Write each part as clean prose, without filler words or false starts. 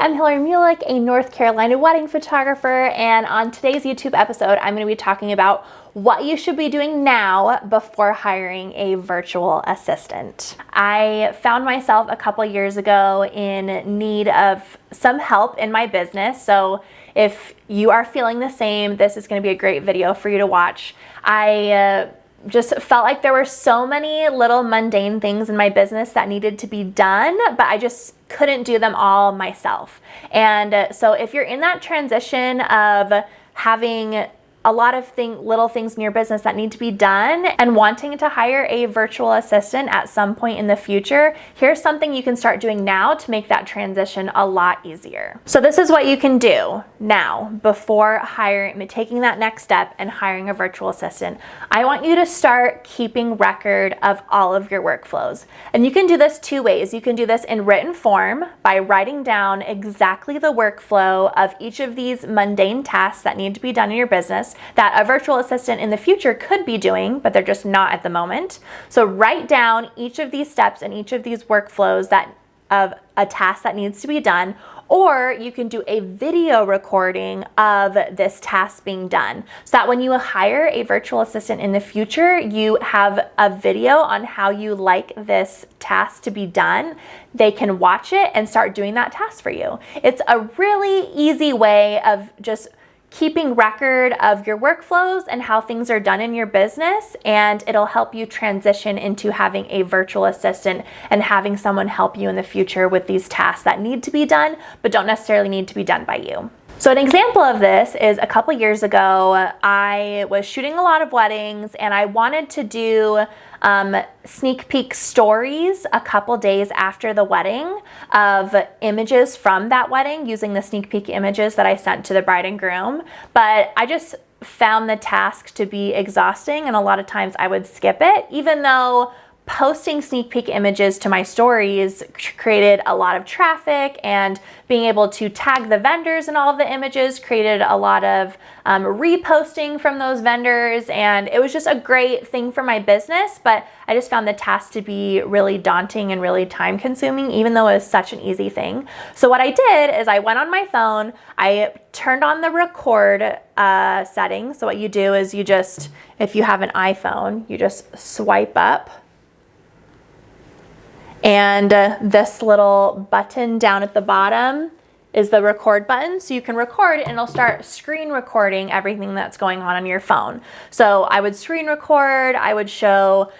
I'm Hillary Mulick, a North Carolina wedding photographer, and on today's YouTube episode, I'm going to be talking about what you should be doing now before hiring a virtual assistant. I found myself a couple years ago in need of some help in my business, so if you are feeling the same, this is going to be a great video for you to watch. I just felt like there were so many little mundane things in my business that needed to be done, but I just couldn't do them all myself. And so if you're in that transition of having a lot of little things in your business that need to be done and wanting to hire a virtual assistant at some point in the future, here's something you can start doing now to make that transition a lot easier. So this is what you can do now before taking that next step and hiring a virtual assistant. I want you to start keeping record of all of your workflows. And you can do this two ways. You can do this in written form by writing down exactly the workflow of each of these mundane tasks that need to be done in your business that a virtual assistant in the future could be doing, but they're just not at the moment. So write down each of these steps and each of these workflows of a task that needs to be done, or you can do a video recording of this task being done so that when you hire a virtual assistant in the future, you have a video on how you like this task to be done. They can watch it and start doing that task for you. It's a really easy way of just keeping record of your workflows and how things are done in your business, and it'll help you transition into having a virtual assistant and having someone help you in the future with these tasks that need to be done but don't necessarily need to be done by you. So an example of this is a couple years ago, I was shooting a lot of weddings and I wanted to do sneak peek stories a couple days after the wedding of images from that wedding using the sneak peek images that I sent to the bride and groom. But I just found the task to be exhausting, and a lot of times I would skip it, even though posting sneak peek images to my stories created a lot of traffic, and being able to tag the vendors in all of the images created a lot of reposting from those vendors, and it was just a great thing for my business, but I just found the task to be really daunting and really time consuming, even though it was such an easy thing. So what I did is I went on my phone, I turned on the record setting. So what you do is if you have an iPhone, you just swipe up, and this little button down at the bottom is the record button. So you can record and it'll start screen recording everything that's going on your phone. So I would screen record, I would show,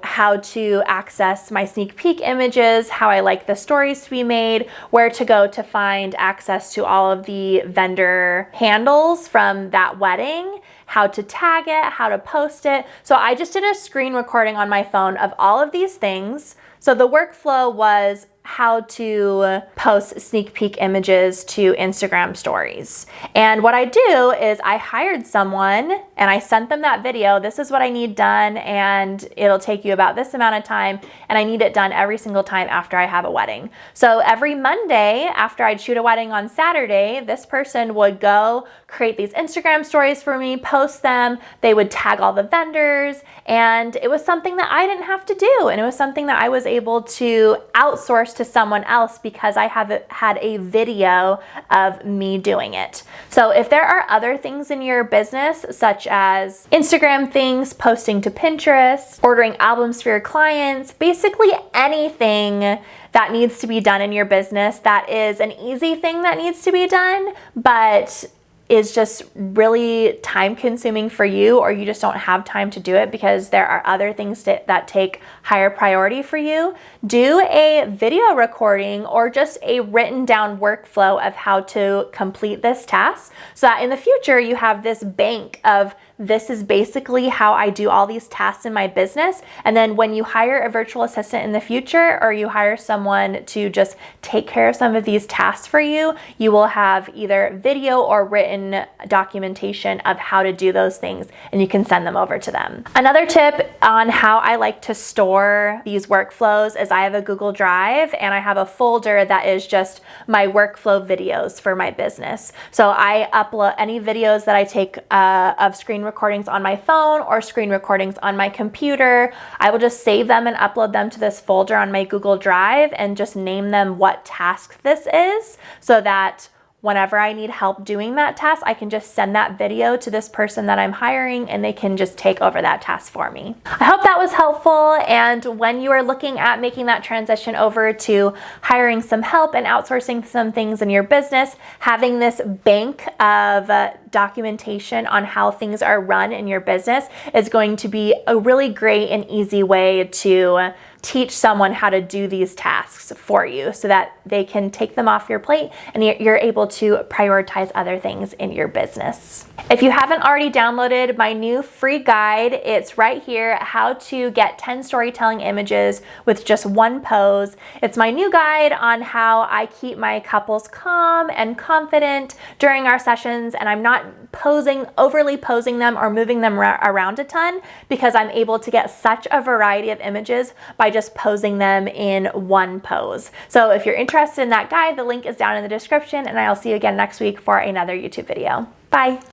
how to access my sneak peek images, how I like the stories to be made, where to go to find access to all of the vendor handles from that wedding, how to tag it, how to post it. So I just did a screen recording on my phone of all of these things. So the workflow was how to post sneak peek images to Instagram stories. And what I do is I hired someone and I sent them that video. This is what I need done, and it'll take you about this amount of time, and I need it done every single time after I have a wedding. So every Monday after I'd shoot a wedding on Saturday, this person would go create these Instagram stories for me, post them, they would tag all the vendors, and it was something that I didn't have to do, and it was something that I was able to outsource to someone else because I had a video of me doing it. So if there are other things in your business, such as Instagram things, posting to Pinterest, ordering albums for your clients, basically anything that needs to be done in your business that is an easy thing that needs to be done, but is just really time consuming for you, or you just don't have time to do it because there are other things that take higher priority for you, do a video recording or just a written down workflow of how to complete this task so that in the future you have this bank of this is basically how I do all these tasks in my business. And then when you hire a virtual assistant in the future, or you hire someone to just take care of some of these tasks for you, you will have either video or written documentation of how to do those things, and you can send them over to them. Another tip on how I like to store these workflows is I have a Google Drive, and I have a folder that is just my workflow videos for my business. So I upload any videos that I take of screen recordings on my phone or screen recordings on my computer, I will just save them and upload them to this folder on my Google Drive and just name them what task this is, so that whenever I need help doing that task, I can just send that video to this person that I'm hiring and they can just take over that task for me. I hope that was helpful, and when you are looking at making that transition over to hiring some help and outsourcing some things in your business, having this bank of documentation on how things are run in your business is going to be a really great and easy way to teach someone how to do these tasks for you so that they can take them off your plate and you're able to prioritize other things in your business. If you haven't already downloaded my new free guide, it's right here, how to get 10 storytelling images with just one pose. It's my new guide on how I keep my couples calm and confident during our sessions, and I'm not overly posing them or moving them around a ton, because I'm able to get such a variety of images by just posing them in one pose. So if you're interested in that guide, the link is down in the description, and I'll see you again next week for another YouTube video. Bye.